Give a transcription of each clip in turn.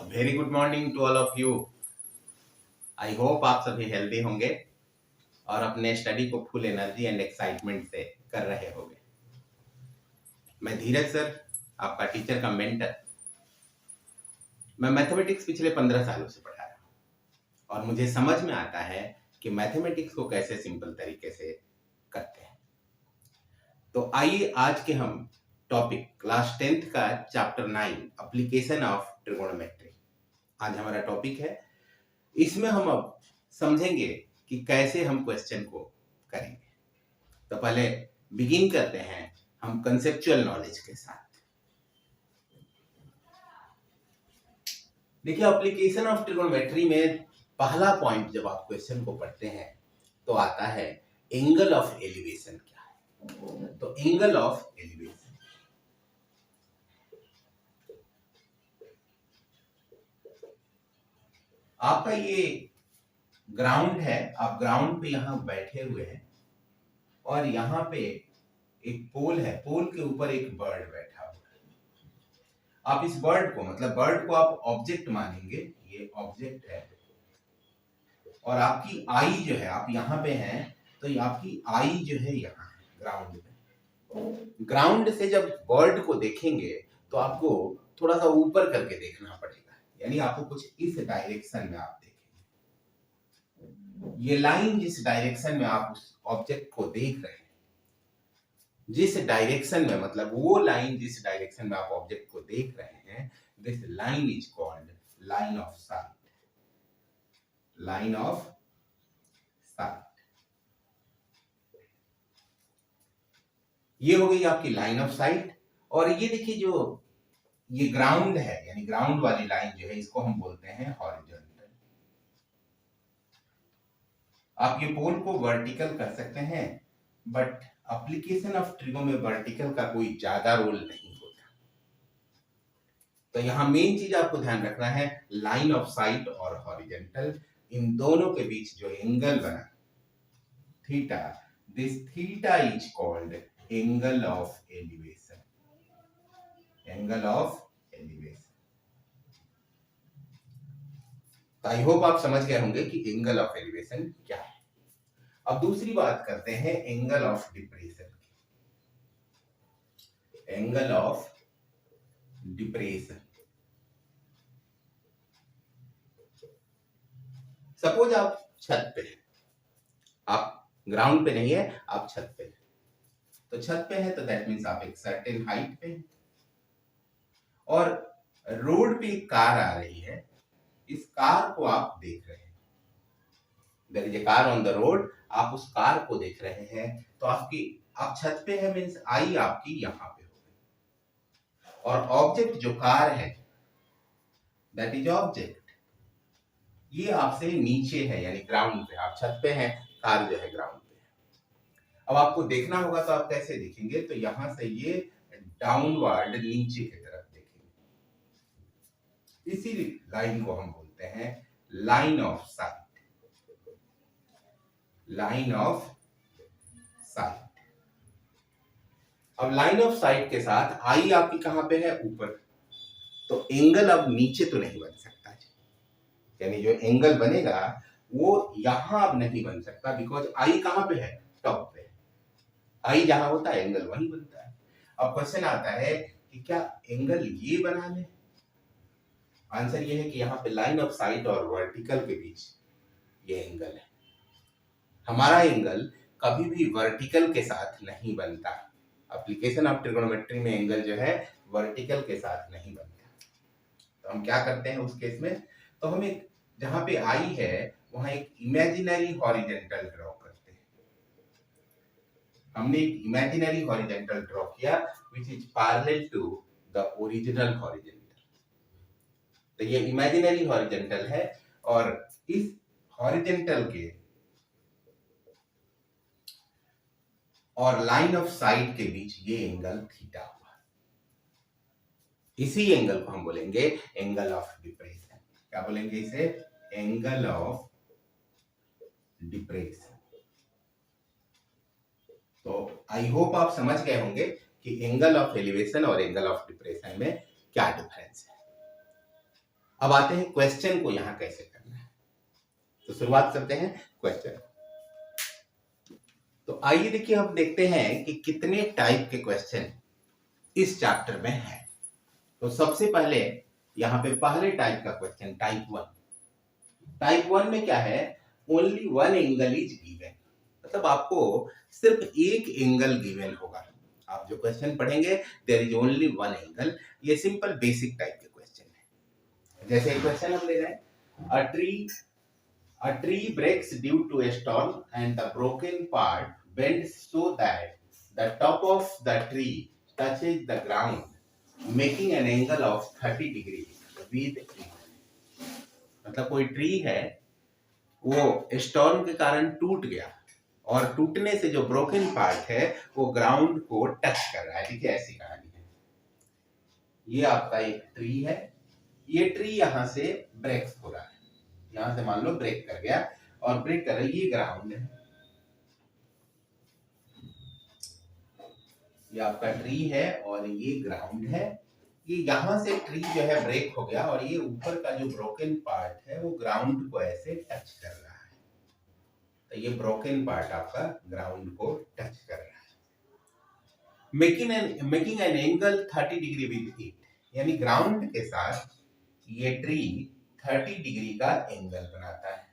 Very good morning to all of you. I hope आप सभी healthy होंगे और अपने स्टडी को फुल एनर्जी एंड एक्साइटमेंट से कर रहे होंगे। मैं धीरज सर, आपका टीचर का मेंटर। मैं मैथमेटिक्स पिछले 15 सालों से पढ़ा रहा हूँ और मुझे समझ में आता है कि मैथमेटिक्स को कैसे सिंपल तरीके से करते हैं। तो आइए आज के हम टॉपिक क्लास 10th का चैप्टर 9 एप्लीकेशन ऑफ ट्रिगोनोमेट्री आज हमारा टॉपिक है। इसमें हम अब समझेंगे कि कैसे हम क्वेश्चन को करेंगे। तो पहले बिगिन करते हैं हम कंसेप्चुअल नॉलेज के साथ। देखिए, एप्लीकेशन ऑफ ट्रिगोनोमेट्री में पहला पॉइंट जब आप क्वेश्चन को पढ़ते हैं तो आता है एंगल ऑफ एलिवेशन क्या है। तो एंगल ऑफ एलिवेशन आपका ये ग्राउंड है, आप ग्राउंड पे यहां बैठे हुए हैं और यहाँ पे एक पोल है, पोल के ऊपर एक बर्ड बैठा हुआ है। आप इस बर्ड को बर्ड को आप ऑब्जेक्ट मानेंगे, ये ऑब्जेक्ट है और आपकी आई जो है, आप यहाँ पे हैं तो आपकी आई जो है यहाँ है ग्राउंड में। ग्राउंड से जब बर्ड को देखेंगे तो आपको थोड़ा सा ऊपर करके देखना पड़ेगा, यानी आपको कुछ इस डायरेक्शन में आप देखेंगे। ये लाइन जिस डायरेक्शन में आप उस ऑब्जेक्ट को देख रहे हैं, जिस डायरेक्शन में वो लाइन जिस डायरेक्शन में आप ऑब्जेक्ट को देख रहे हैं, this line is called line of site. Line of site, ये हो गई आपकी लाइन ऑफ साइट। और ये देखिए, जो ये ग्राउंड है, यानी ग्राउंड वाली लाइन जो है, इसको हम बोलते हैं हॉरिजॉन्टल। आप ये पोल को वर्टिकल कर सकते हैं, बट एप्लीकेशन ऑफ ट्रिगो में वर्टिकल का कोई ज्यादा रोल नहीं होता। तो यहां मेन चीज आपको ध्यान रखना है, लाइन ऑफ साइट और हॉरिजॉन्टल, इन दोनों के बीच जो एंगल बना theta, this theta is called angle of elevation. Angle of elevation. तो आई होप आप समझ गए होंगे कि एंगल ऑफ एलिवेशन क्या है। अब दूसरी बात करते हैं एंगल ऑफ डिप्रेशन की। एंगल ऑफ डिप्रेशन, सपोज आप छत पे हैं, आप ग्राउंड पे नहीं है, आप छत पे हैं। तो छत पे है तो दैट मीन्स आप एक सर्टेन हाइट पे हैं और रोड पे एक कार आ रही है, इस कार को आप देख रहे हैं। There is a car on the road, आप उस कार को देख रहे हैं। तो आप छत पे है मीन्स आई आपकी यहाँ पे हो गई और ऑब्जेक्ट जो कार है, दैट इज ऑब्जेक्ट, ये आपसे नीचे है, यानी ग्राउंड पे। आप छत पे हैं, कार जो है ग्राउंड पे है। अब आपको देखना होगा तो आप कैसे देखेंगे, तो यहां से ये डाउनवर्ड नीचे की तरफ देखेंगे। इसी लाइन को हम बोलते हैं line of site. Line of site. अब लाइन ऑफ साइट के साथ आई आपकी कहां पे है, ऊपर। तो एंगल अब नीचे तो नहीं बन सकता, यानी जो एंगल बनेगा वो यहां अब नहीं बन सकता, बिकॉज आई कहां पे है, टॉप पे। आई जहां होता है एंगल वहीं बनता है। अब क्वेश्चन आता है कि क्या एंगल ये बना ले। आंसर ये है कि यहाँ पे लाइन ऑफ साइट और वर्टिकल के बीच ये एंगल है। हमारा एंगल कभी भी वर्टिकल के साथ नहीं बनता। एप्लीकेशन ऑफ ट्रिगोनोमेट्री में एंगल जो है वर्टिकल के साथ नहीं बनता। तो हम क्या करते हैं उस केस में, तो हम एक, जहां पे आई है वहां एक इमेजिनरी हॉरिजॉन्टल ड्रॉ करते हैं। हमने एक इमेजिनरी हॉरिजॉन्टल ड्रॉ किया which is parallel to the original horizontal. तो ये इमेजिनरी हॉरिजॉन्टल है और इस हॉरिजॉन्टल के और लाइन ऑफ साइट के बीच ये एंगल थीटा हुआ। इसी एंगल को हम बोलेंगे एंगल ऑफ डिप्रेशन। क्या बोलेंगे इसे, एंगल ऑफ डिप्रेशन। तो आई होप आप समझ गए होंगे कि एंगल ऑफ एलिवेशन और एंगल ऑफ डिप्रेशन में क्या डिफरेंस है। अब आते हैं क्वेश्चन को यहाँ कैसे करना है। तो शुरुआत करते हैं क्वेश्चन। तो आइए देखिए, हम देखते हैं कि कितने टाइप के क्वेश्चन इस चैप्टर में है। तो सबसे पहले यहाँ पे पहले टाइप का क्वेश्चन, टाइप 1। टाइप 1 में क्या है, only one angle is given, मतलब आपको सिर्फ एक एंगल गिवन होगा। आप जो क्वेश्चन पढ़ेंगे there is only one angle. ये सिंपल बेसिक टाइप के क्वेश्चन है। जैसे एक क्वेश्चन हम ले रहे हैं, a tree breaks due to a storm and the broken part bends so that the top of the tree touches the ground, making an angle of 30 degrees with it. मतलब कोई tree है, वो storm के कारण टूट गया और टूटने से जो ब्रोकन पार्ट है वो ग्राउंड को टच कर रहा है। देखिए ऐसी कहानी है। ये आपका एक ट्री है, ये ट्री यहां से ब्रेक हो रहा है, यहां से मान लो ब्रेक कर गया और ब्रेक कर रहा है, ये ग्राउंड है, ये आपका ट्री है और ये ग्राउंड है। ये यहां से ट्री जो है ब्रेक हो गया और ये ऊपर का जो ब्रोकन पार्ट है वो ग्राउंड को ऐसे टच कर रहा है। तो ये ब्रोकन पार्ट आपका ग्राउंड को टच कर रहा है, making an angle 30 degree with it, यानी ग्राउंड के साथ ये ट्री 30 डिग्री का एंगल बनाता है।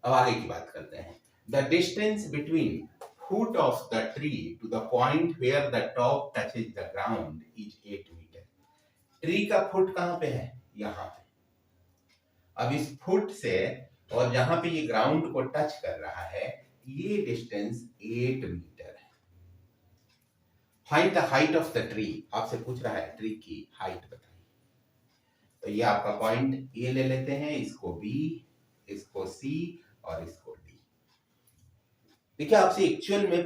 अब आगे की बात करते हैं। The distance between foot of the tree to the point where the top touches the ground is 8 metre. Tree का फुट कहां पे है, यहां पे। अब इस फुट से और जहां पे ये ग्राउंड को टच कर रहा है ये डिस्टेंस 8 मीटर है। Find the height of the tree, आपसे पूछ रहा है ट्री की हाइट बताइए। तो ये आपका पॉइंट ए ले लेते हैं, इसको बी, इसको सी और इसको डी। देखिए आपसे एक्चुअल में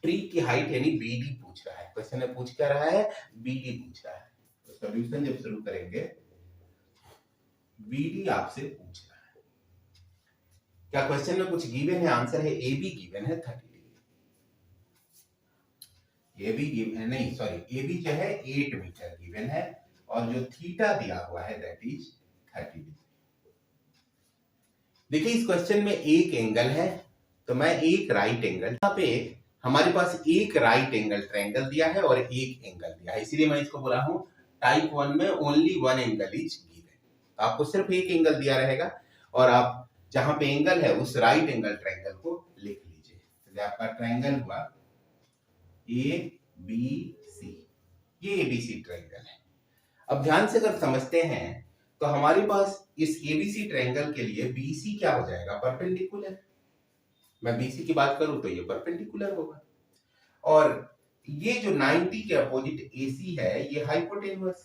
ट्री की हाइट यानी बीडी पूछ रहा है। क्वेश्चन में पूछ क्या रहा है, बीडी पूछ रहा है। तो सॉल्यूशन जब शुरू करेंगे बीडी आपसे पूछ रहा है। क्या क्वेश्चन में कुछ गिवन है, आंसर है ए बी गिवन है 30 डिग्री। ए बी गिवन नहीं, सॉरी ए बी जो है 8 मीटर गिवन है और जो थीटा दिया हुआ है दैट इज 30 डिग्री। देखिए इस क्वेश्चन में एक एंगल है, तो मैं एक राइट एंगल, यहाँ पे हमारे पास एक राइट एंगल ट्रायंगल दिया है और एक एंगल दिया है, इसीलिए मैं इसको बोला हूं टाइप 1 में only one angle is given. आपको सिर्फ एक एंगल दिया रहेगा और आप जहां पे एंगल है उस राइट एंगल ट्रायंगल को लिख लीजिए। तो आपका ट्रायंगल हुआ ए बी सी, ये एबीसी ट्रायंगल है। अब ध्यान से अगर समझते हैं तो हमारे पास इस एबीसी ट्रायंगल के लिए बीसी क्या हो जाएगा, परपेंडिकुलर। मैं बीसी की बात करूं तो ये परपेंडिकुलर होगा और ये जो 90 के अपोजिट एसी है ये हाइपोटेन्यूस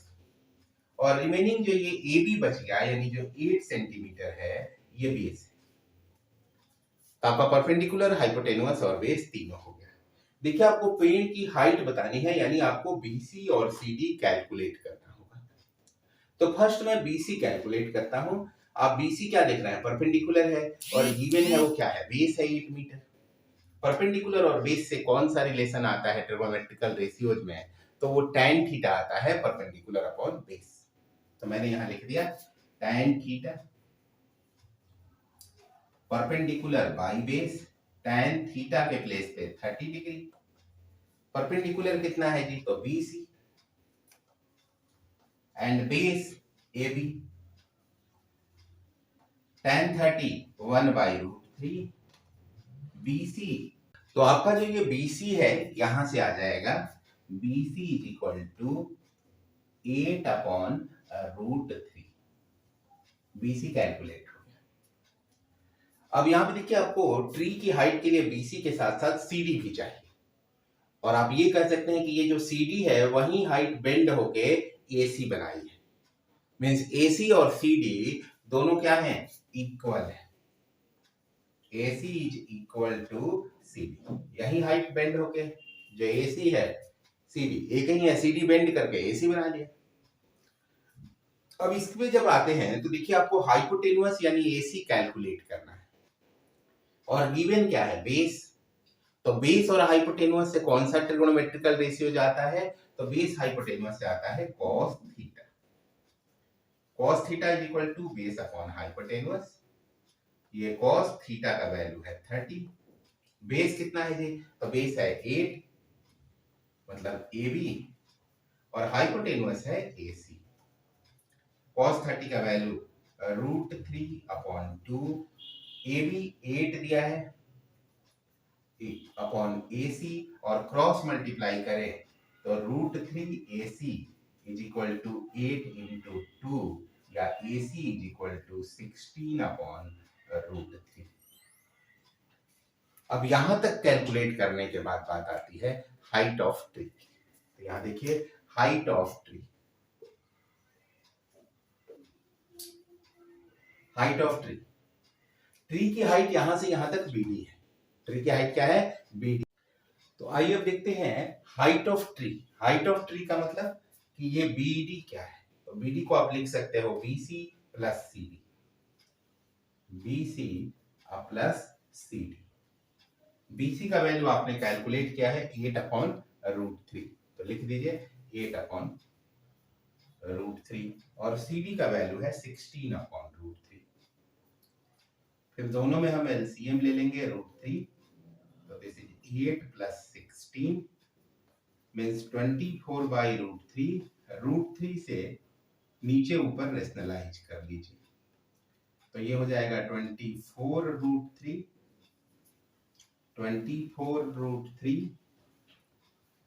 और रिमेनिंग जो ये एबी बच गया यानी जो 8 सेंटीमीटर है ये बेस है। तो आपका परपेंडिकुलर, हाइपोटेन्यूस और बेस तीनों हो गया। देखिए आपको पेड़ की हाइट बतानी है यानी आपको बीसी और सीडी कैलकुलेट करना होगा। तो फर्स्ट मैं बीसी कैलकुलेट करता हूं। आप बीसी क्या देख रहे हैं, परपेंडिकुलर है और गिवन है वो क्या है, बेस है 8 मीटर। परपेंडिकुलर और बेस से कौन सा रिलेशन आता है ट्रिगोनोमेट्रिकल रेशियोज में, तो वो tan थीटा आता है परपेंडिकुलर अपॉन बेस। तो मैंने यहां लिख दिया tan theta perpendicular by base, tan theta के प्लेस पे 30 डिग्री। परपेंडिकुलर कितना है जी, तो BC and base AB, tan 30 1/√3 BC। तो आपका जो ये BC है यहां से आ जाएगा BC is equal to 8/√3। BC calculate हो गया। अब यहां पे देखिए आपको ट्री की हाइट के लिए BC के साथ साथ CD भी चाहिए और आप ये कह सकते हैं कि ये जो CD है वही हाइट बेंड होके AC बनाई है। मींस AC और CD दोनों क्या हैं, इक्वल है। AC is equal to CD, यही हाइट बेंड होके जो AC है CD एक ही है, CD बेंड करके AC बना लिया। अब इसमें जब आते हैं तो देखिए आपको हाइपोटेन्यूस यानी AC कैलकुलेट करना है और गिवन क्या है, बेस। तो बेस और हाइपोटेन्यूस से कौन सा ट्रिगोनोमेट्रिकल रेशियो जाता है, तो बेस हाइपोटेन्यूस से आता है cos theta. cos theta is equal to base upon hypotenuse. ये cos थीटा का वैल्यू है 30। बेस कितना है जी? तो बेस है 8 मतलब AB और हाइपोटेन्यूस है AC। cos 30 का वैल्यू √3/2। AB 8 दिया है अपॉन AC और क्रॉस मल्टीप्लाई करें तो √3AC is equal to 8 into 2 या AC इज इक्वल टू 16/√3। अब यहां तक कैलकुलेट करने के बाद बात आती है हाइट ऑफ ट्री। तो यहां देखिए height of tree, height of tree, tree की हाइट यहां से यहां तक BD है। ट्री की हाइट क्या है? BD। तो आइए अब देखते हैं height of tree. Height of tree का मतलब कि ये BD क्या है। तो BD को आप लिख सकते हो BC plus CD, BC plus CD। BC का वैल्यू आपने कैलकुलेट किया है 8/√3, तो लिख दीजिए 8/√3 और CD का वैल्यू है 16/√3। फिर दोनों में हम LCM ले लेंगे √3, तो दिस इज 8 प्लस 16 मीन्स 24/√3। √3 से नीचे ऊपर रेशनलाइज कर लीजिए तो ये हो जाएगा 24√3, 24√3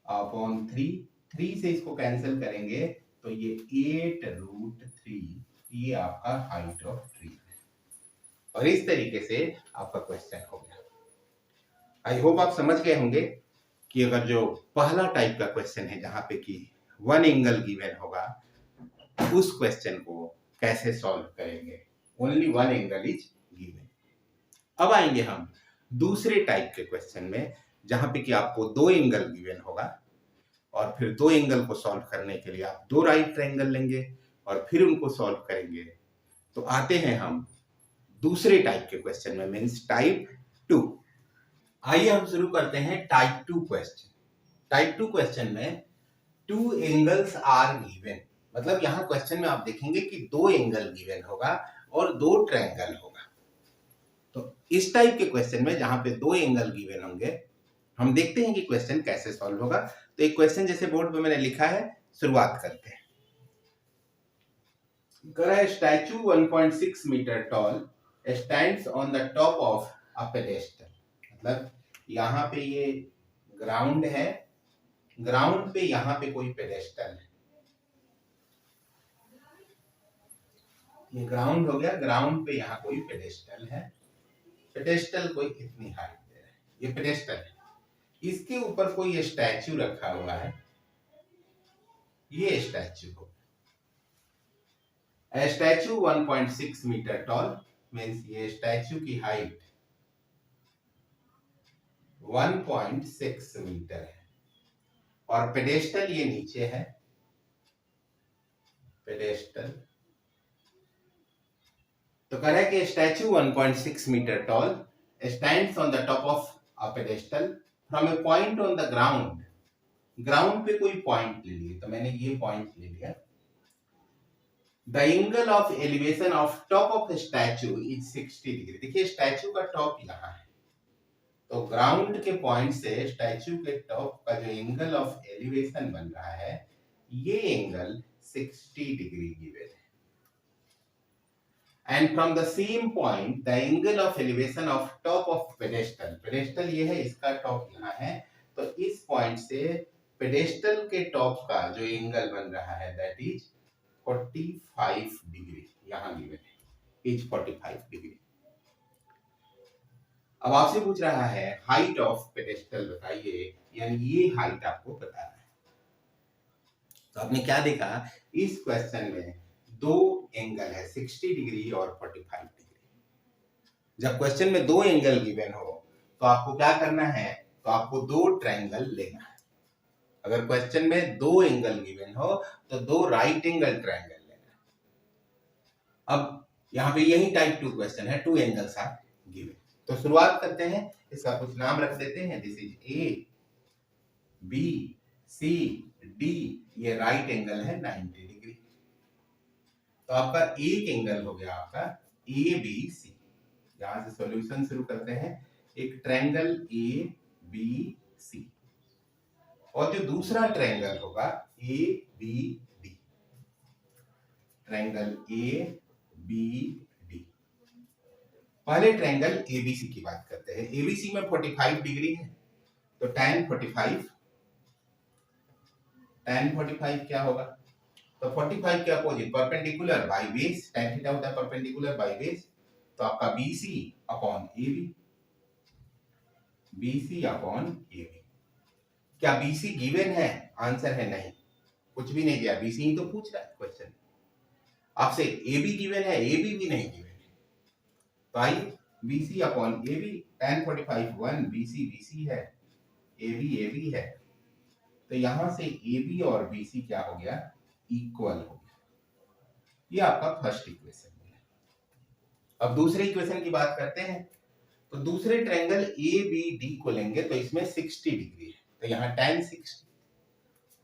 अपॉन 3। 3 से इसको कैंसिल करेंगे तो ये 8√3, ये आपका हाइट ऑफ ट्री है। और इस तरीके से आपका क्वेश्चन हो गया। आई होप आप समझ गए होंगे कि अगर जो पहला टाइप का क्वेश्चन है जहां पे कि वन एंगल गिवन होगा, उस क्वेश्चन को कैसे सॉल्व करेंगे। Only one angle is given. अब आएंगे हम दूसरे टाइप के क्वेश्चन में जहां पे कि आपको दो एंगल गिवन होगा और फिर दो एंगल को सॉल्व करने के लिए आप दो राइट ट्रायंगल लेंगे और फिर उनको सॉल्व करेंगे। तो आते हैं हम दूसरे टाइप के क्वेश्चन में, मीन्स टाइप 2। आइए हम शुरू करते हैं टाइप 2 क्वेश्चन। टाइप 2 क्वेश्चन में टू एंगल्स आर गिवन, मतलब यहां क्वेश्चन में आप देखेंगे कि दो एंगल गिवन होगा और दो ट्रायंगल होगा। तो इस टाइप के क्वेश्चन में जहां पे दो एंगल गिवन होंगे, हम देखते हैं कि क्वेश्चन कैसे सॉल्व होगा। तो एक क्वेश्चन जैसे बोर्ड पे मैंने लिखा है, शुरुआत करते हैं। Statue 1.6 metre tall stands on the top of a pedestal. मतलब यहाँ पे ये ग्राउंड है, ग्राउंड पे यहाँ पे कोई पेडेस्टल है। ये ग्राउंड हो गया, ग्राउंड पे यहाँ कोई पेडेस्टल है। पेडेस्टल कोई इतनी हाइट दे रहा है, ये पेडेस्टल है। इसके ऊपर कोई स्टैचू रखा हुआ है, ये स्टैचू हो। स्टैचू 1.6 मीटर टॉल मीन्स ये स्टैचू की हाइट 1.6 मीटर है और पेडेस्टल ये नीचे है। पेडेस्टल तो कह रहा है कि statue 1.6 metre tall stands on the top of a pedestal from a point on the ground. Ground पे कोई पॉइंट ले लिए, तो मैंने ये पॉइंट ले लिया। The angle of elevation of top of statute is 60 degree. देखिए स्टैचू का टॉप यहाँ है, तो ग्राउंड के पॉइंट से स्टैचू के टॉप का जो एंगल ऑफ एलिवेशन बन रहा है, ये एंगल 60 डिग्री गिवन है। And from the same point, the angle of elevation of top of pedestal, pedestal ये है, इसका टॉप यहाँ है, तो इस पॉइंट से पेडेस्टल के टॉप का जो एंगल बन रहा है दैट इज 45 डिग्री। यहाँ गिवन है इज 45 डिग्री। अब आपसे पूछ रहा है हाइट ऑफ पेडेस्टल बताइए, यानी ये हाइट आपको बताना है। तो आपने क्या देखा, इस क्वेश्चन में दो एंगल है 60 डिग्री और 45 डिग्री। जब क्वेश्चन में दो एंगल गिवन हो तो आपको क्या करना है, तो आपको दो ट्रायंगल लेना है। अगर क्वेश्चन में दो एंगल गिवन हो तो दो राइट एंगल ट्रायंगल लेना है। अब यहाँ पे यही टाइप 2 क्वेश्चन है, टू एंगल्स आर गिवन। तो शुरुआत करते हैं, इसका कुछ नाम रख देते हैं। This is A, B, C, D. ये राइट एंगल है 90 डिग्री। तो आपका एक एंगल हो गया आपका ए बी सी। यहां से सॉल्यूशन शुरू करते हैं। एक ट्रायंगल ए बी सी और जो दूसरा ट्रायंगल होगा A B D, triangle A B D. पहले ट्रायंगल एबीसी की बात करते हैं। एबीसी में 45 डिग्री है, तो tan 45, tan 45 क्या होगा? तो 45 के opposite perpendicular by base, tan theta होता है परपेंडिकुलर बाई बेस, तो आपका BC upon AB, BC upon AB। क्या BC गिवन है? आंसर है नहीं, कुछ भी नहीं दिया, BC ही तो पूछ रहा है क्वेश्चन आपसे। AB गिवन है, AB भी नहीं गिवन है। तो आइए BC upon AB, tan 45 1, BC BC है, AB AB है, तो यहां से AB और BC क्या हो गया? इक्वल हो गया। ये आपका फर्स्ट इक्वेशन है। अब दूसरे इक्वेशन की बात करते हैं। तो दूसरे ट्रायंगल ABD को लेंगे तो इसमें 60 डिग्री है, तो यहाँ tan 60,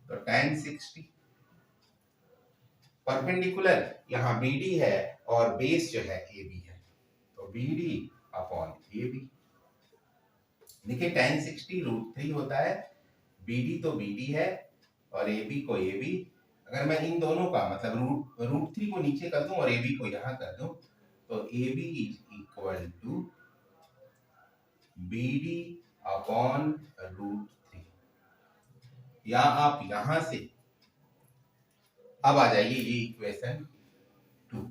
तो tan 60 परपेंडिकुलर यहाँ BD है और बेस जो है AB है, तो BD अपॉन AB। देखिए tan 60 √3 होता है, BD तो BD है और AB को AB। अगर मैं इन दोनों का मतलब √3 को नीचे कर दूं और AB को यहां कर दूं, तो AB is equal to BD upon √3। या आप यहां से अब आ जाइए, ये इक्वेशन 2,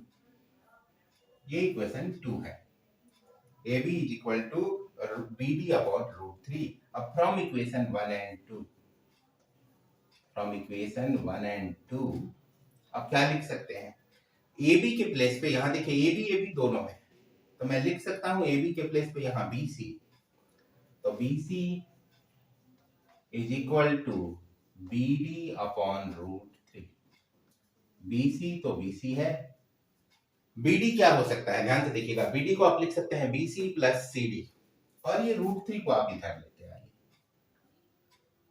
ये इक्वेशन 2 है। AB is equal to BD upon √3। अब from equation 1 and 2, from equation 1 and 2 अब क्या लिख सकते हैं? AB के प्लेस पे यहां देखिए AB AB दोनों है, तो मैं लिख सकता हूं AB के प्लेस पे यहां BC, तो BC is equal to BD upon √3। BC तो BC है, BD क्या हो सकता है? ध्यान से देखिएगा, BD को आप लिख सकते हैं BC प्लस CD, और ये √3 को आप इधर लेते आइए।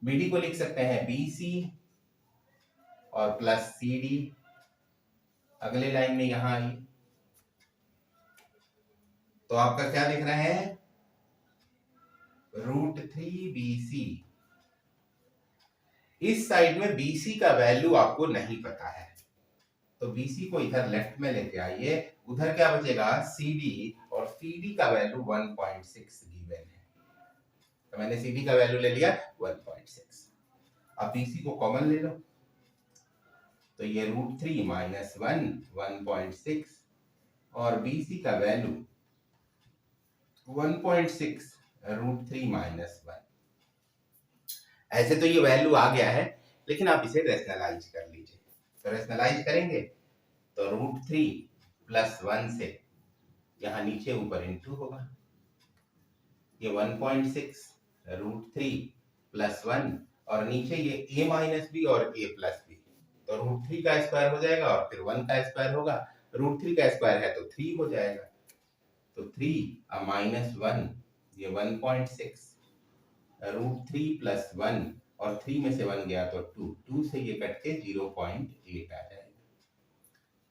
BD को लिख सकते हैं BC और प्लस CD, अगले लाइन में यहां आइए, तो आपका क्या दिख रहा है? √3BC। इस साइड में BC का वैल्यू आपको नहीं पता है, तो BC को इधर लेफ्ट में लेके आइए, उधर क्या बचेगा? CD, और CD का वैल्यू 1.6 गिवन है, तो मैंने CD का वैल्यू ले लिया 1.6। अब BC को कॉमन ले लो, तो ये √3 माइनस 1 1.6, और BC का वैल्यू 1.6 √3 माइनस 1। ऐसे तो ये वैल्यू आ गया है, लेकिन आप इसे रेशनलाइज कर लीजिए। तो रेशनलाइज करेंगे तो √3 प्लस 1 से यहाँ नीचे ऊपर इंटू होगा, ये 1.6 √3 प्लस 1, और नीचे ये a माइनस बी और a प्लस बी, तो √3 का स्क्वायर हो जाएगा और फिर 1 का स्क्वायर होगा। √3 का स्क्वायर है तो 3 हो जाएगा, तो 3 माइनस 1, ये 1.6 √3 प्लस 1, और 3 में से 1 गया तो 2, 2 से ये कट के 0.8 आ जाएगा।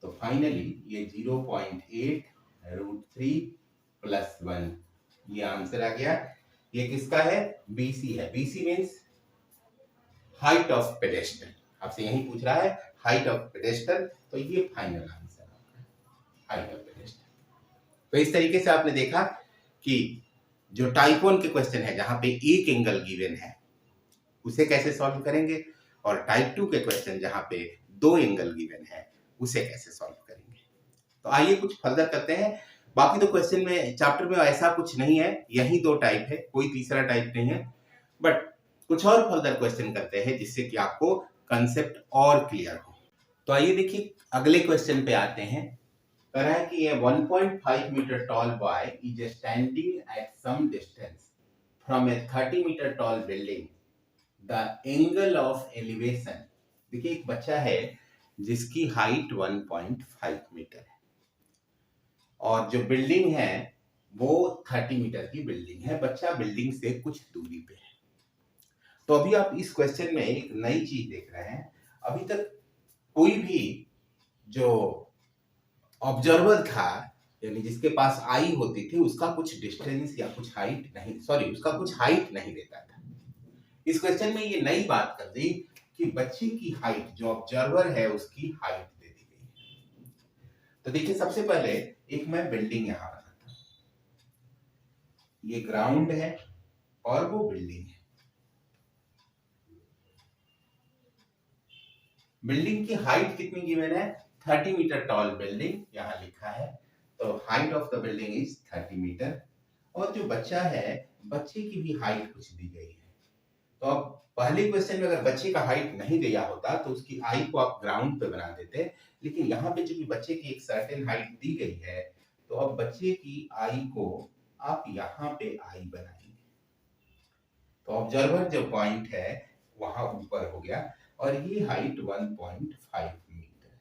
तो फाइनली ये 0.8 √3 प्लस 1, ये आंसर आ गया। ये किसका है? BC है। BC means height of pedestal, आपसे यही पूछ रहा है हाइट ऑफ पेडेस्टल, तो ये फाइनल आंसर है हाइट ऑफ पेडेस्टल। तो इस तरीके से आपने देखा कि जो टाइप 1 के क्वेश्चन है जहां पे एक एंगल गिवन है उसे कैसे सॉल्व करेंगे, और टाइप 2 के क्वेश्चन जहां पे दो एंगल गिवन है उसे कैसे सॉल्व करेंगे। तो आइए कुछ फर्दर करते हैं। बाकी तो क्वेश्चन में चैप्टर में ऐसा कुछ नहीं है, यही दो टाइप है, कोई तीसरा टाइप नहीं है, बट कुछ और फर्दर क्वेश्चन करते हैं जिससे कि आपको कंसेप्ट और क्लियर हो। तो आइए देखिए अगले क्वेश्चन पे आते हैं। कह रहा है कि 1.5 metre tall boy is standing at some distance from a 30 metre tall building, the angle of elevation. देखिए एक बच्चा है जिसकी हाइट 1.5 मीटर है और जो बिल्डिंग है वो 30 मीटर की बिल्डिंग है, बच्चा बिल्डिंग से कुछ दूरी पे है। तो अभी आप इस क्वेश्चन में एक नई चीज देख रहे हैं, अभी तक कोई भी जो ऑब्जर्वर था, यानी जिसके पास आई होती थी, उसका कुछ डिस्टेंस या कुछ हाइट नहीं, सॉरी, उसका कुछ हाइट नहीं देता था। इस क्वेश्चन में ये नई बात कर दी कि बच्चे की हाइट, जो ऑब्जर्वर है उसकी हाइट दे दी गई है। तो देखिए, सबसे पहले एक मैं बिल्डिंग यहां बनाता हूं, ये ग्राउंड है और वो बिल्डिंग है। बिल्डिंग की हाइट कितनी गिवन है? 30 मीटर टॉल बिल्डिंग यहां लिखा है, तो height of the building is 30 metre. और जो बच्चा है, बच्चे की भी हाइट कुछ दी गई है। तो अब पहले क्वेश्चन में अगर बच्चे का हाइट नहीं दिया होता तो उसकी आई को आप ग्राउंड पे बना देते, लेकिन यहाँ पे चूंकि बच्चे की एक सर्टेन हाइट दी गई है, तो अब बच्चे की आई को आप यहाँ पे आई बनाएंगे। तो ऑब्जर्वर जो पॉइंट है वहां ऊपर हो गया, और ये हाइट 1.5 मीटर।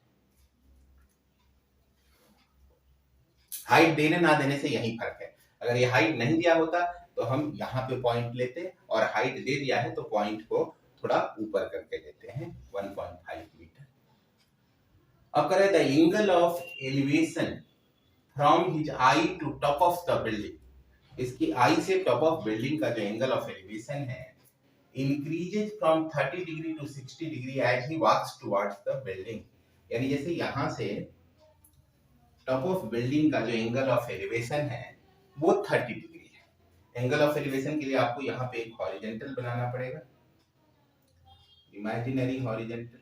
हाइट देने ना देने से यही फर्क है। अगर ये हाइट नहीं दिया होता तो हम यहाँ पे पॉइंट लेते, और हाइट दे दिया है तो पॉइंट को थोड़ा ऊपर करके लेते हैं, 1.5 मीटर। अब करें the angle of elevation from his eye to top of the building. इसकी आई से टॉप ऑफ बिल्डिंग का जो एंगल ऑफ एलिवेशन है, increases from 30 degree to 60 degree as he walks towards the building। यानी जैसे यहां से टॉप ऑफ बिल्डिंग का जो एंगल ऑफ एलिवेशन है वो 30 डिग्री है। एंगल ऑफ एलिवेशन के लिए आपको यहाँ पे एक हॉरिजेंटल बनाना पड़ेगा, इमेजिनरी हॉरिजेंटल।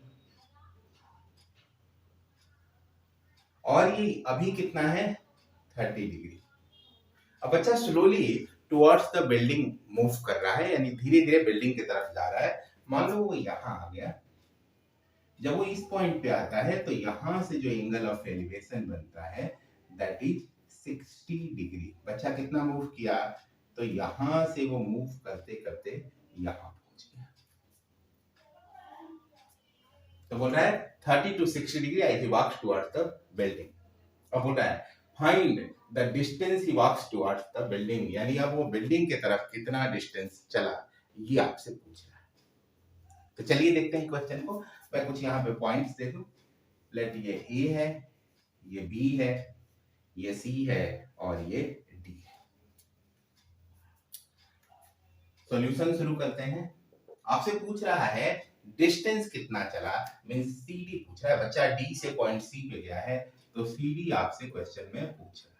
और ये अभी कितना है? 30 डिग्री। अब बच्चा slowly towards the building move कर रहा है, यानी धीरे धीरे बिल्डिंग की तरफ जा रहा है। मान लो वो यहाँ आ गया, जब वो इस पॉइंट पे आता है तो यहां से जो एंगल ऑफ एलिवेशन बनता है दैट इज 60 डिग्री। बच्चा कितना मूव किया? तो यहां से वो मूव करते करते यहां पहुंच गया। तो बोल रहा है 30 to 60 degree as he walks towards the building। अब बोल रहा है find the distance he walks towards the building, यानी अब वो बिल्डिंग की तरफ कितना डिस्टेंस चला, ये आपसे पूछ रहा है। तो चलिए देखते हैं क्वेश्चन को। मैं कुछ यहाँ पे पॉइंट्स दे दूं। लेट ये ए है, ये बी है, ये सी है और ये डी है। सॉल्यूशन शुरू करते हैं। आपसे पूछ रहा है डिस्टेंस कितना चला, मींस सी डी पूछ रहा है। बच्चा डी से पॉइंट सी पे गया है, तो सी डी आपसे क्वेश्चन में पूछ रहा है।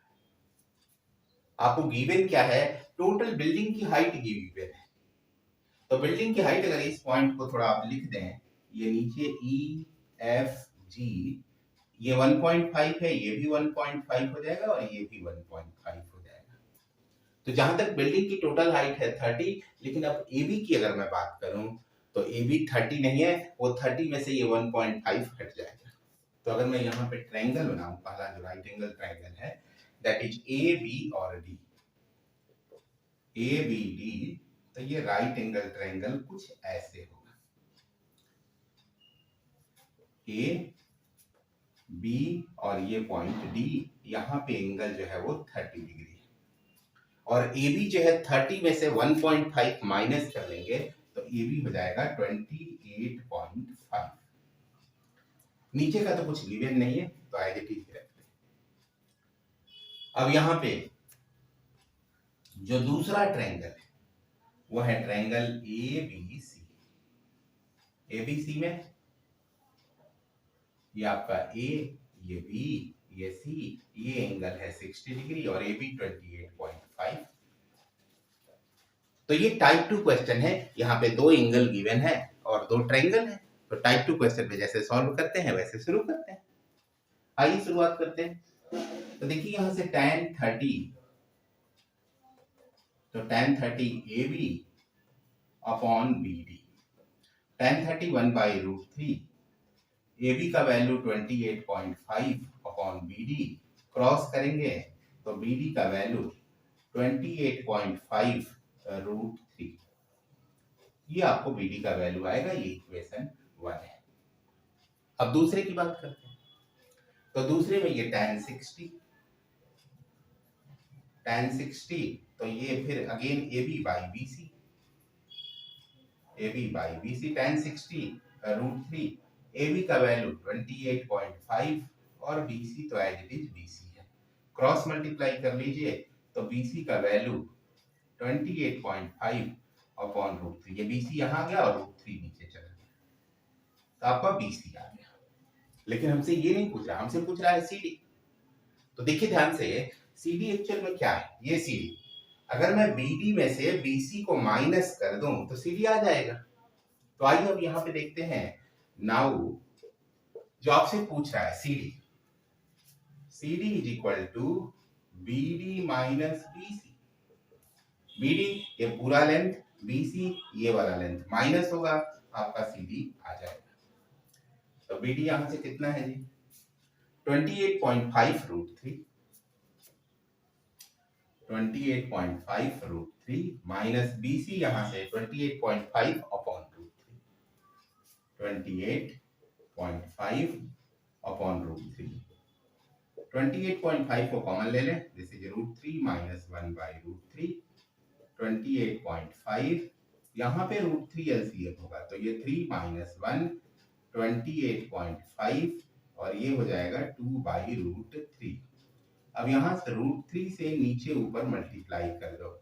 आपको गिवन क्या है? टोटल बिल्डिंग की हाइट गिवन है। तो बिल्डिंग की हाइट अगर इस पॉइंट को थोड़ा आप लिख दें, ये नीचे ई एफ जी, ये 1.5 है, ये भी 1.5 हो जाएगा और ये भी 1.5 हो जाएगा। तो जहां तक बिल्डिंग की टोटल हाइट है 30, लेकिन अब एबी की अगर मैं बात करूं तो एबी 30 नहीं है, वो 30 में से ये 1.5 हट जाएगा। तो अगर मैं यहाँ पे ट्रायंगल बनाऊं, पहला जो राइट एंगल ट्रायंगल है दैट इज ए बी और डी, ए बी डी, तो ये राइट एंगल ट्रायंगल कुछ ऐसे होगा। ए बी और ये पॉइंट डी, यहाँ पे एंगल जो है वो 30 डिग्री है। और ए बी जो है 30 में से 1.5 माइनस कर लेंगे तो ए बी हो जाएगा 28.5। नीचे का तो कुछ गिवन नहीं है, तो एज इट इज रखते हैं। अब यहाँ पे जो दूसरा ट्रायंगल है वो है triangle A B C. A B C में ये आपका ए, ये बी, ये सी, ये एंगल है 60 डिग्री और ए बी 28.5। तो ये टाइप 2 क्वेश्चन है। यहाँ पे दो एंगल गिवन है और दो ट्रायंगल है। तो टाइप 2 क्वेश्चन पे जैसे सॉल्व करते हैं वैसे शुरू करते हैं। आइए शुरुआत करते हैं। तो देखिए यहाँ से tan 30, तो tan 30 A B upon B D, tan 30 1/√3, A B का value 28.5 upon B D, cross करेंगे तो बी डी का वैल्यू 28.5√3, ये आपको बी डी का वैल्यू आएगा। ये इक्वेशन 1 है। अब दूसरे की बात करते हैं। तो दूसरे में ये tan 60, तो ये फिर again A B by B C, tan 60 √3, A B का वैल्यू 28.5 और BC तो एज इट इज BC है। क्रॉस मल्टीप्लाई कर लीजिए तो BC का वैल्यू 28.5 अपॉन √3। ये BC यहाँ गया और √3 नीचे चला गया, तो आपका BC आ गया। लेकिन हमसे ये नहीं पूछ रहा, हमसे पूछ रहा है CD। तो देखिए ध्यान से, CD एक्चुअल में क्या है, ये CD। अगर मैं BD में से BC को माइनस कर दूं तो CD आ जाएगा। तो आइए अब यहाँ पे देखते हैं। नाउ जो आपसे पूछ रहा है CD is equal to BD minus BC। BD ये पूरा लेंथ, BC ये वाला लेंथ, माइनस होगा आपका CD आ जाएगा। तो BD यहां से कितना है जी, 28.5 √3, 28.5 √3 माइनस BC यहां से 28.5 अपॉन √3, 28.5 अपॉन √3। 28.5 को कॉमन ले लें, दिस इज √3 माइनस 1 बाई √3। 28.5 यहाँ पे √3 LCM होगा तो ये 3 माइनस 1 28.5 और ये हो जाएगा 2 बाई √3। अब यहाँ से √3 से नीचे ऊपर मल्टीप्लाई कर दो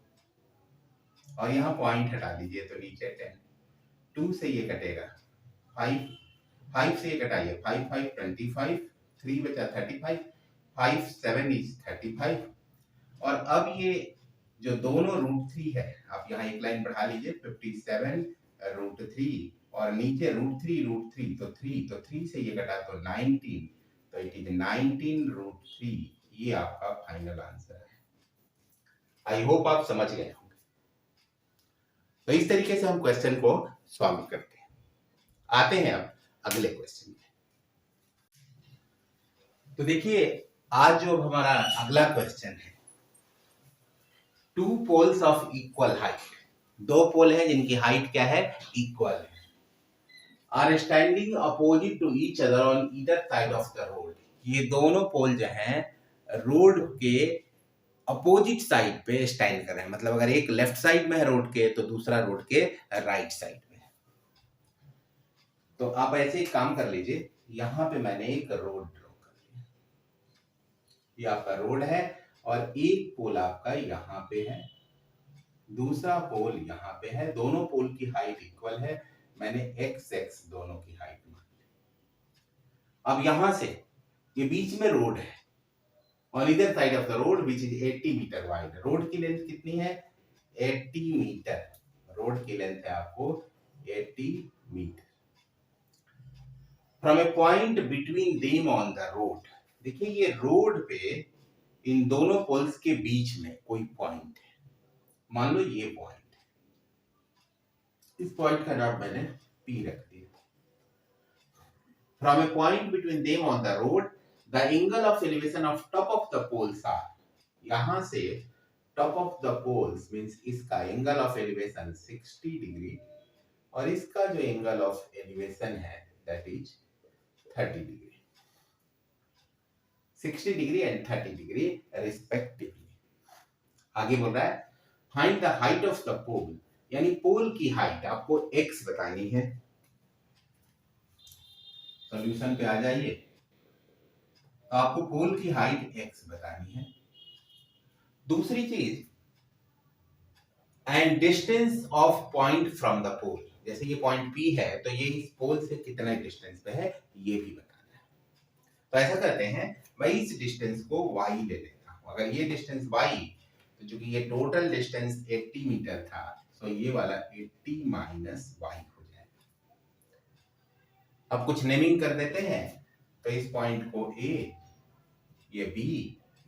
और यहाँ पॉइंट हटा दीजिए तो नीचे 10, 2 से ये कटेगा 5, 5 से ये कटाइए 5 5 25, 3 बचा 35, 5 7 इज 35। और अब ये जो दोनों √3 है, आप यहाँ एक लाइन बढ़ा लीजिए 57 √3 और नीचे √3 तो 3 से ये कटा तो 19, तो इट इज 19 √3। ये आपका फाइनल आंसर है। आई होप आप समझ गए होंगे। तो इस तरीके से हम क्वेश्चन को सॉल्व करते हैं। आते हैं अब अगले क्वेश्चन में। तो देखिए आज जो हमारा अगला क्वेश्चन है, two poles of equal height, दो पोल हैं जिनकी हाइट क्या है, इक्वल है, are standing opposite to each other on either side of the road. ये दोनों पोल जो हैं रोड के अपोजिट साइड पे स्टैंड कर रहे हैं, मतलब अगर एक लेफ्ट साइड में है रोड के तो दूसरा रोड के राइट साइड में है। तो आप ऐसे एक काम कर लीजिए, यहां पे मैंने एक रोड ड्रॉ कर लिया, ये आपका रोड है और एक पोल आपका यहां पे है, दूसरा पोल यहां पे है, दोनों पोल की हाइट इक्वल है, मैंने x दोनों की हाइट मान ली। अब यहां से ये बीच में रोड है और इधर side of the road which is 80 metre wide. Road की लेंथ कितनी है, 80 मीटर। रोड की लेंथ है आपको 80 metre. From a point between them on the road, देखिए ये रोड पे इन दोनों पोल्स के बीच में कोई पॉइंट है, मान लो ये पॉइंट है, इस पॉइंट का नाम मैंने P रख दिया। From a point between them on the road the angle of elevation of top of the poles are, यहां से top of the poles means इसका एंगल ऑफ एलिवेशन 60 डिग्री और इसका जो एंगल ऑफ एलिवेशन है that is 30 degree, 60 degree and 30 degree respectively. आगे बोल रहा है find the height of the pole, यानी पोल की हाइट आपको x बतानी है। सॉल्यूशन पे आ जाइए, तो आपको पोल की हाइट x बतानी है। दूसरी चीज and distance of point from the pole, जैसे ये पॉइंट P है तो ये इस पोल से कितना डिस्टेंस पे है ये भी बताना है। तो ऐसा करते हैं, मैं इस डिस्टेंस को y ले लेता हूं। अगर ये डिस्टेंस y, तो चूंकि ये टोटल डिस्टेंस 80 मीटर था तो ये वाला 80 माइनस y हो जाएगा। अब कुछ नेमिंग कर देते हैं, तो इस पॉइंट को A, ये B,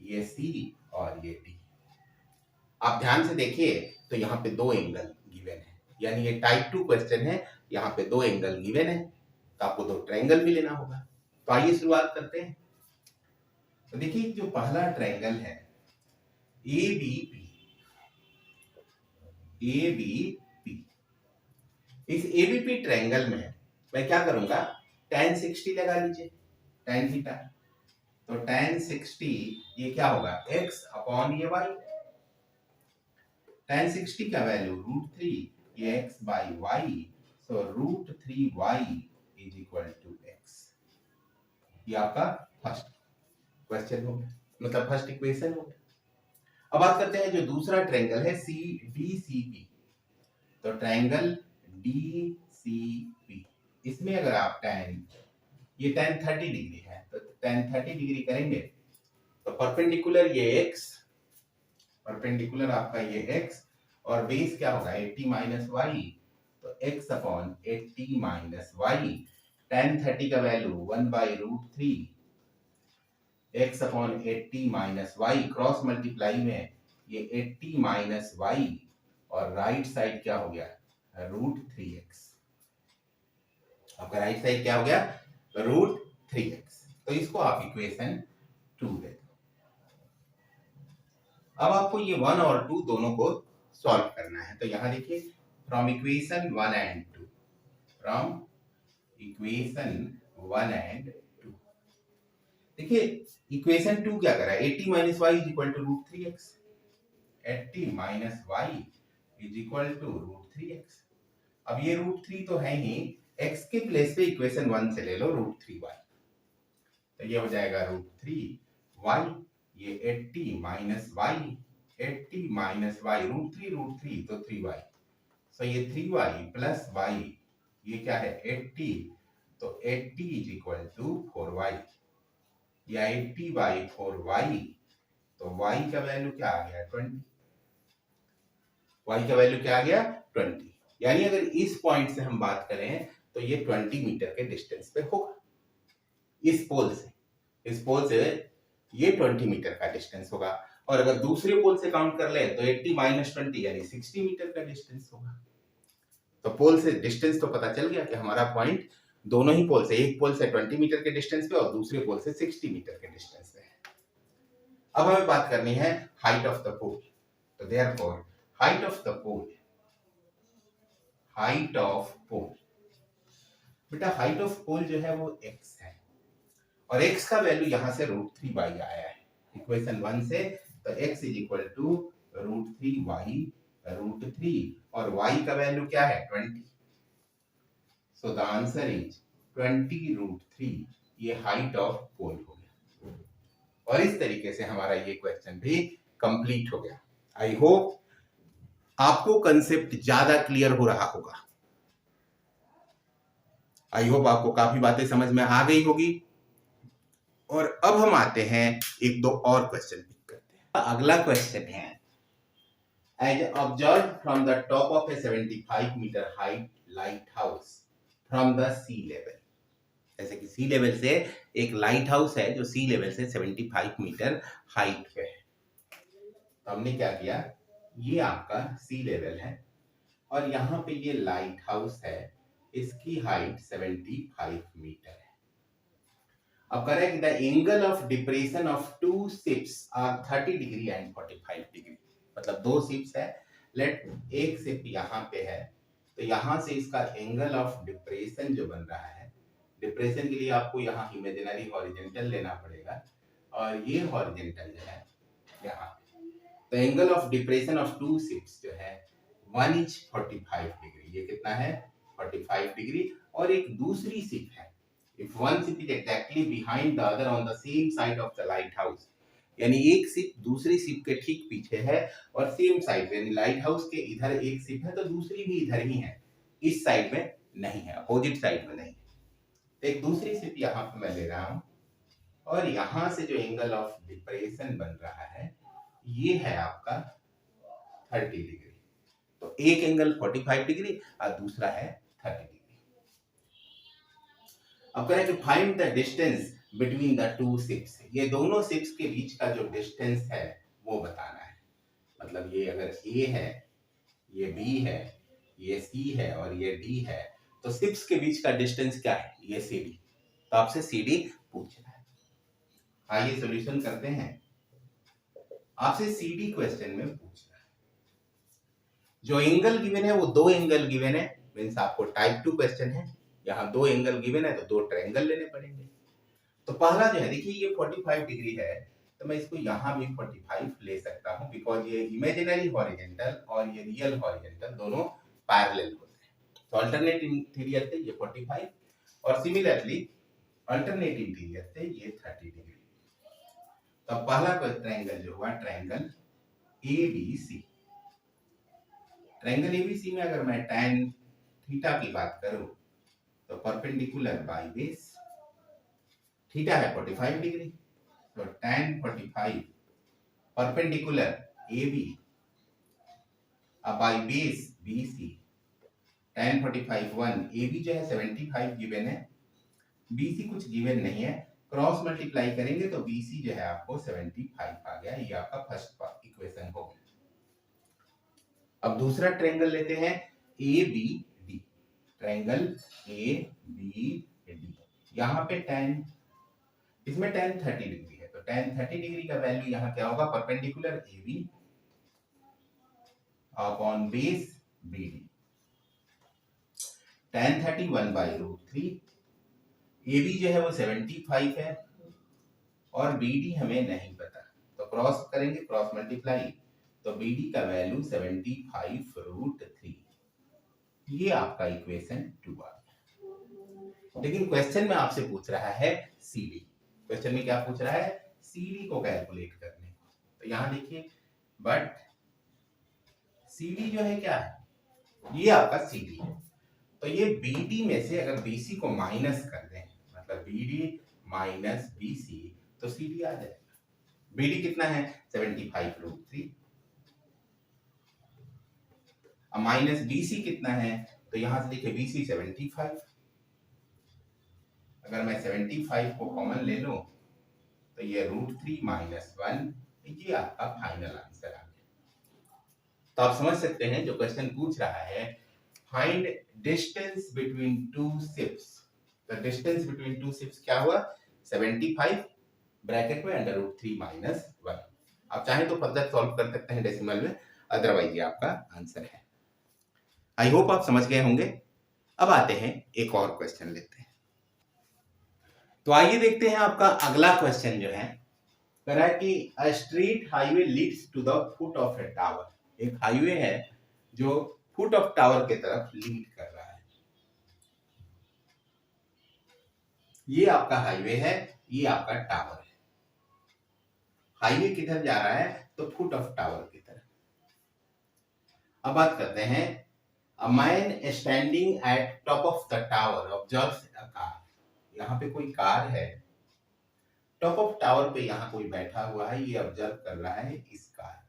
ये C और ये D। आप ध्यान से देखिए तो यहाँ पे दो एंगल गिवन है, यानी ये टाइप 2 क्वेश्चन है, यहाँ पे दो एंगल गिवन है तो आपको दो ट्रायंगल भी लेना होगा। तो आइए शुरुआत करते हैं। तो देखिए जो पहला ट्रायंगल है ABP, इस ABP ट्रायंगल में मैं क्या करूंगा, tan 60 लगा लीजिए, tan थीटा, तो tan 60 ये क्या होगा x अपॉन ये y, tan 60 का वैल्यू √3, ये x by y, so √3y is equal to x। ये आपका फर्स्ट। क्वेश्चन हो गया, मतलब फर्स्ट इक्वेशन हो गया। अब बात करते हैं जो दूसरा ट्रायंगल है सी डी सी पी। तो ट्रायंगल डी सी पी, इसमें अगर आप ये tan 30 डिग्री है तो tan 30 डिग्री करेंगे तो परपेंडिकुलर ये x, परपेंडिकुलर आपका ये x और बेस क्या होगा 80 माइनस वाई, तो x upon 80 minus y. tan 30 का value 1/√3 x upon 80 minus y, cross multiply में ये 80 माइनस वाई और राइट साइड क्या हो गया √3x। आपका राइट साइड क्या हो गया √3x। तो इसको आप इक्वेशन 2 दे दो। अब आपको ये 1 और 2 दोनों को सॉल्व करना है। तो यहां देखिए from equation 1 and 2, from equation 1 and 2 देखिए इक्वेशन 2 क्या कर रहा है 80 minus y is equal to √3x। 80 minus y is equal to √3x। अब ये √3 तो है ही, x के प्लेस पे इक्वेशन 1 से ले लो √3y, तो ये हो जाएगा √3y। ये 80 माइनस वाई, 80 माइनस वाई √3 तो 3y, सो ये 3y प्लस y, ये क्या है 80, तो 80 इज इक्वल टू 4y, या 80/4y, तो y का वैल्यू क्या आ गया 20, y का वैल्यू क्या आ गया 20। यानी अगर इस पॉइंट से हम बात करें तो ये 20 मीटर के डिस्टेंस पे होगा। इस पोल से, इस पोल से ये 20 मीटर का डिस्टेंस होगा। और अगर दूसरे पोल से काउंट कर ले तो 80 माइनस 20 यानी 60 मीटर का डिस्टेंस होगा। तो पोल से डिस्टेंस तो पता चल गया कि हमारा पॉइंट दोनों ही पोल से, एक पोल से 20 मीटर के डिस्टेंस पे और दूसरे पोल से 60 मीटर के डिस्टेंस पे है। अब हमें बात करनी है हाइट ऑफ द पोल। तो therefore height of the pole, height of pole, बेटा हाइट ऑफ पोल जो है वो x है और x का वैल्यू यहां से √3y आया है इक्वेशन 1 से। तो x is equal to √3y √3 और y का वैल्यू क्या है 20। So the answer is 20√3। ये हाइट ऑफ पोल हो गया और इस तरीके से हमारा ये क्वेश्चन भी कंप्लीट हो गया। आई होप आपको कंसेप्ट ज्यादा क्लियर हो रहा होगा। आई होप आपको काफी बातें समझ में आ गई होगी। और अब हम आते हैं एक दो और क्वेश्चन पिक करते हैं। अगला क्वेश्चन है as observe from the top of a 75 metre height lighthouse from the sea level. जैसे कि सी लेवल से एक लाइट हाउस है जो सी लेवल से 75 मीटर हाइट पे है। तो हमने क्या किया, ये आपका सी लेवल है और यहाँ पे ये लाइट हाउस है, इसकी हाइट 75 मीटर है। अब correct the angle of depression of two ships are 30 degree and 45 degree. मतलब दो शिप्स है, लेट एक शिप यहाँ पे है तो यहाँ से इसका एंगल ऑफ डिप्रेशन जो बन रहा है, डिप्रेशन के लिए आपको यहाँ इमेजिनरी हॉरिजॉन्टल लेना पड़ेगा और ये हॉरिजॉन्टल जो है यहाँ। तो angle of depression of two ships जो है 1 इज 45 डिग्री। ये कितना है 45 डिग्री। और एक दूसरी शिप है, if one ship is exactly behind the other on the same side of the lighthouse, यानी एक शिप दूसरी शिप के ठीक पीछे है और सेम साइड, यानी लाइट हाउस के इधर एक शिप है तो दूसरी भी इधर ही है, इस साइड में नहीं है, अपोजिट साइड में नहीं है। तो एक दूसरी शिप यहाँ पे मैं ले रहा हूँ और यहाँ से जो एंगल ऑफ डिप्रेशन बन रहा है ये है आपका 30 डिग्री। तो एक एंगल 45 डिग्री और दूसरा है 30 डिग्री। अब करें to find the distance between the two ships. ये दोनों शिप्स के बीच का जो डिस्टेंस है वो बताना है। मतलब ये अगर A है, ये B है, ये C है और ये D है, तो शिप्स के बीच का डिस्टेंस क्या है, ये CD। तो आपसे CD पूछना है। आइए सॉल्यूशन करते हैं। आपसे CD क्वेश्चन में पूछना है। जो एंगल गिवन है वो दो एंगल गिवन है, मींस आपको टाइप 2 क्वेश्चन है। यहाँ दो एंगल गिवन है तो दो ट्रायंगल लेने पड़ेंगे। तो पहला जो है देखिए ये 45 डिग्री है तो मैं इसको यहाँ भी 45 ले सकता हूँ, बिकॉज ये इमेजिनरी हॉरिजॉन्टल और ये रियल हॉरिजॉन्टल दोनों पैरेलल होते हैं। तो अल्टरनेट इंटीरियर से ये 45 और सिमिलरली अल्टरनेट इंटीरियर से ये 30 डिग्री। तो पहला कोई ट्रायंगल जो हुआ ट्रायंगल एबीसी। ट्रायंगल एबीसी में अगर मैं tan थीटा की बात करूं तो परपेंडिकुलर बाई बेस, थीटा है 45 डिग्री, तो tan 45 perpendicular AB by base BC, tan 45 1, AB जो है 75 गिवन है, BC कुछ गिवन नहीं है, क्रॉस मल्टीप्लाई करेंगे तो BC जो है आपको 75 आ गया। ये आपका फर्स्ट इक्वेशन हो गया। अब दूसरा ट्रायंगल लेते हैं ABD, ट्रायंगल ABD। यहाँ पे tan, इसमें tan 30 डिग्री है, तो tan 30 डिग्री का वैल्यू यहाँ क्या होगा, perpendicular AB upon base BD, tan 30 1/√3, AB जो है वो 75 है और BD हमें नहीं पता, तो क्रॉस करेंगे, क्रॉस मल्टीप्लाई, तो BD का वैल्यू 75√3। ये आपका इक्वेशन 2 आ गया। लेकिन क्वेश्चन में आपसे पूछ रहा है CD, क्वेश्चन में क्या पूछ रहा है, CD को कैलकुलेट करने को। तो यहां देखिए, बट CD जो है क्या है, ये आपका CD है, तो ये BD में से अगर BC को माइनस कर दें, मतलब BD माइनस BC, तो CD आ जाएगा। BD कितना है 75√3, अब माइनस BC कितना है, तो यहां से देखिए BC 75, अगर मैं 75 को कॉमन ले लूं तो ये √3 माइनस 1, ये आपका फाइनल आंसर आ गया। तो आप समझ सकते हैं जो क्वेश्चन पूछ रहा है, find distance between two ships, तो डिस्टेंस बिटवीन टू शिप्स क्या हुआ 75 ब्रैकेट में √3 माइनस 1। आप चाहें तो फर्दर सॉल्व कर सकते हैं डेसिमल में, अदरवाइज ये आपका आंसर है। आई होप आप समझ गए होंगे। अब आते हैं एक और क्वेश्चन लेते हैं। तो आइए देखते हैं आपका अगला क्वेश्चन जो है, कह रहा है कि a street highway leads to the foot of a tower. एक हाईवे है जो फुट ऑफ टावर के तरफ लीड कर रहा है। ये आपका हाईवे है, ये आपका टावर है। हाईवे किधर जा रहा है, तो फुट ऑफ टावर की तरफ। अब बात करते हैं, a man standing at top of the tower observes a car. यहाँ पे कोई कार है, टॉप ऑफ टावर पे यहाँ कोई बैठा हुआ है, ये ऑब्जर्व कर रहा है इस car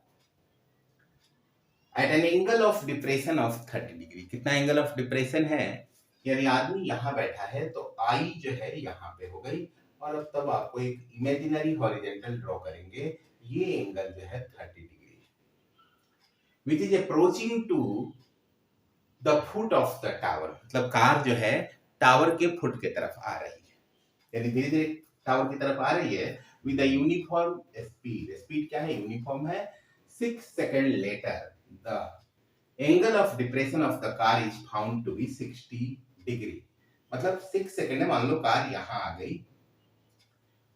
eight an angle of depression of 30 degree. कितना एंगल ऑफ डिप्रेशन है, यानी आदमी यहाँ बैठा है तो आई जो है यहाँ पे हो गई, और अब तब आपको एक इमेजिनरी हॉरिजॉन्टल ड्रॉ करेंगे, ये एंगल जो है 30 degree, which is approaching to the foot of the tower. मतलब कार जो है टावर के फुट के तरफ आ रही है, यानी धीरे धीरे टावर की तरफ आ रही है विद यूनिफॉर्म स्पीड। स्पीड क्या है, यूनिफॉर्म है। 6 second later the angle of depression of the car is found to be 60 degree. मतलब 6 सेकंड है, मान लो कार यहां आ गई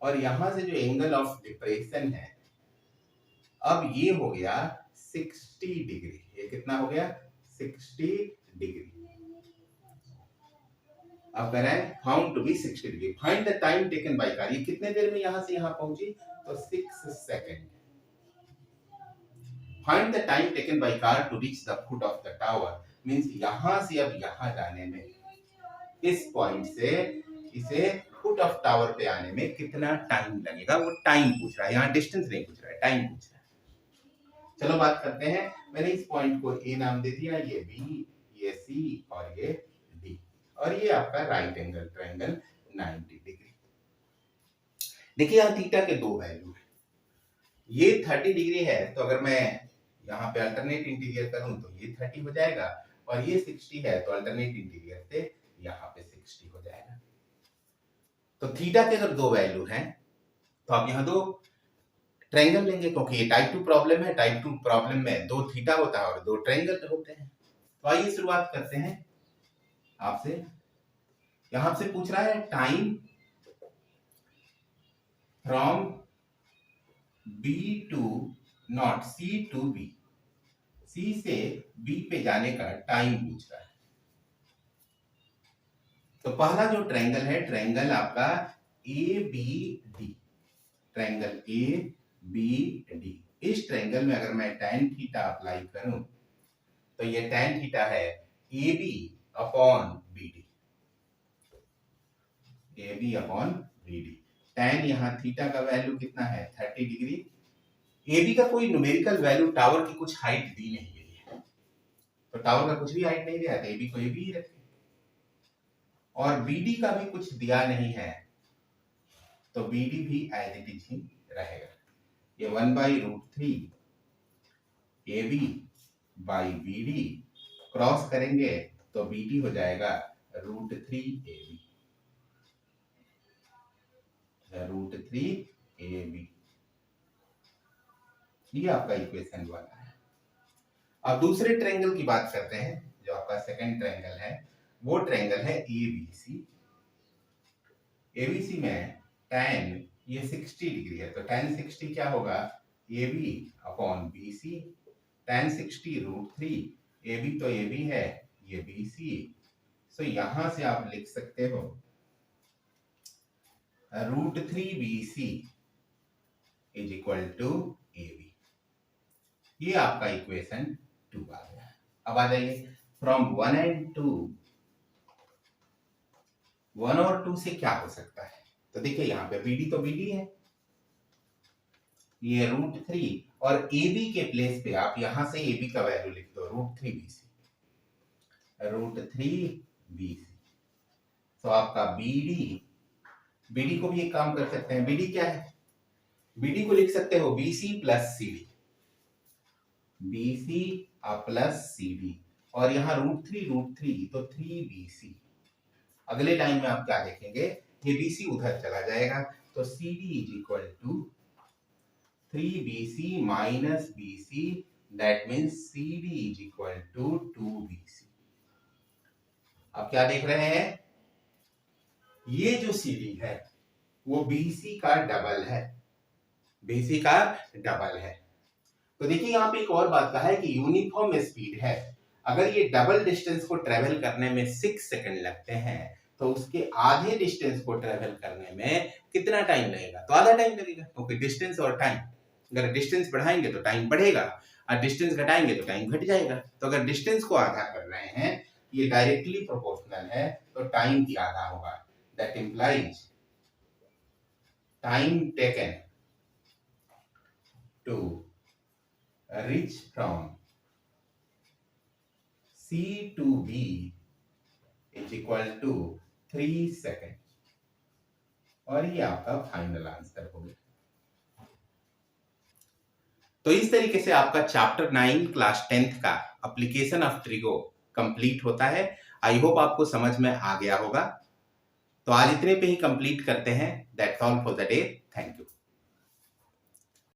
और यहां से जो एंगल ऑफ डिप्रेशन है अब ये हो गया 60 डिग्री। ये कितना हो गया 60 डिग्री। अब कह रहा है found to be 60 degree, find the time taken by car. ये कितने देर में यहां से यहां पहुंची, तो 6 second. Find the time taken by car to reach the foot of the tower, means यहां से अब यहां जाने में, इस पॉइंट से इसे फुट ऑफ टावर पे आने में कितना टाइम लगेगा, वो टाइम पूछ रहा है। यहाँ डिस्टेंस नहीं पूछ रहा है, टाइम पूछ रहा है। चलो बात करते हैं, मैंने इस पॉइंट को ए नाम दे दिया, ये बी, ये सी और ये डी, और ये आपका राइट एंगल ट्रायंगल 90 डिग्री। देखिए यहाँ थीटा के दो वैल्यू है, ये 30 डिग्री है, तो अगर मैं यहाँ पे अल्टरनेट इंटीरियर करूं तो ये 30 हो जाएगा, और ये 60 है तो अल्टरनेट इंटीरियर से यहाँ पे 60 हो जाएगा। तो थीटा के अगर दो वैल्यू हैं तो आप यहाँ दो ट्रायंगल लेंगे, क्योंकि ये टाइप 2 प्रॉब्लम है। टाइप 2 प्रॉब्लम में दो थीटा होता है और दो ट्रायंगल होते हैं। तो आइए शुरुआत करते हैं आपसे। यहां से पूछ रहा है time from B to not C to B, C से बी पे जाने का टाइम पूछ रहा है। तो पहला जो ट्रायंगल है, ट्रायंगल आपका A B D, triangle A B D. इस ट्रायंगल में अगर मैं tan थीटा अप्लाई करूं तो ये tan थीटा है A B upon B D, A B upon B D. tan यहाँ थीटा का वैल्यू कितना है 30 डिग्री। ए बी का कोई न्यूमेरिकल वैल्यू टावर की कुछ हाइट दी नहीं गई है, तो टावर का कुछ भी हाइट नहीं दिया, तो ए बी को ए बी ही रखें। और बी डी का भी कुछ दिया नहीं है, तो बी डी भी एज इट इज ही रहेगा। ये 1/√3 A B by B D cross करेंगे तो बी डी हो जाएगा √3 ए बी, √3 ए बी। ये आपका इक्वेशन 1 है। अब दूसरे ट्रायंगल की बात करते हैं, जो आपका सेकंड ट्रायंगल है, वो ट्रायंगल है एबीसी। एबीसी में tan ये 60 डिग्री है, तो tan 60 क्या होगा AB upon BC। tan 60 √3, AB तो AB है, ये BC, सो यहां से आप लिख सकते हो √3BC is equal to AB। ये आपका इक्वेशन 2 आ गया। अब आ जाइए फ्रॉम 1 एंड 2, 1 और 2 से क्या हो सकता है, तो देखिए यहाँ पे BD तो BD है, ये √3 और AB के प्लेस पे आप यहां से AB का वैल्यू लिख दो √3BC, √3BC। तो आपका BD को भी एक काम कर सकते हैं, BD क्या है, BD को लिख सकते हो BC plus CD, BC plus CD, और यहाँ √3 तो 3BC। अगले लाइन में आप क्या देखेंगे, ये BC उधर चला जाएगा, तो CD is equal to 3BC minus BC, that means CD is equal to 2BC। अब क्या देख रहे हैं, ये जो CD है वो BC का डबल है, BC का डबल है। तो देखिए यहाँ पे एक और बात कहा है कि यूनिफॉर्म स्पीड है, अगर ये डबल डिस्टेंस को ट्रेवल करने में 6 सेकंड लगते हैं, तो उसके आधे डिस्टेंस को ट्रेवल करने में कितना टाइम लगेगा, तो आधा टाइम लगेगा, क्योंकि डिस्टेंस और टाइम, अगर डिस्टेंस बढ़ाएंगे तो टाइम बढ़ेगा और डिस्टेंस घटाएंगे तो टाइम घट जाएगा। तो अगर डिस्टेंस को आधा कर रहे हैं, ये डायरेक्टली प्रोपोर्शनल है, तो टाइम भी आधा होगा। That implies time taken to reach from C to B is equal to 3 second, और ये आपका फाइनल आंसर हो गया। तो इस तरीके से आपका चैप्टर 9 क्लास 10th का एप्लीकेशन ऑफ ट्रिगो कंप्लीट होता है। आई होप आपको समझ में आ गया होगा। तो आज इतने पे ही कंप्लीट करते हैं। That's all for the day. Thank you.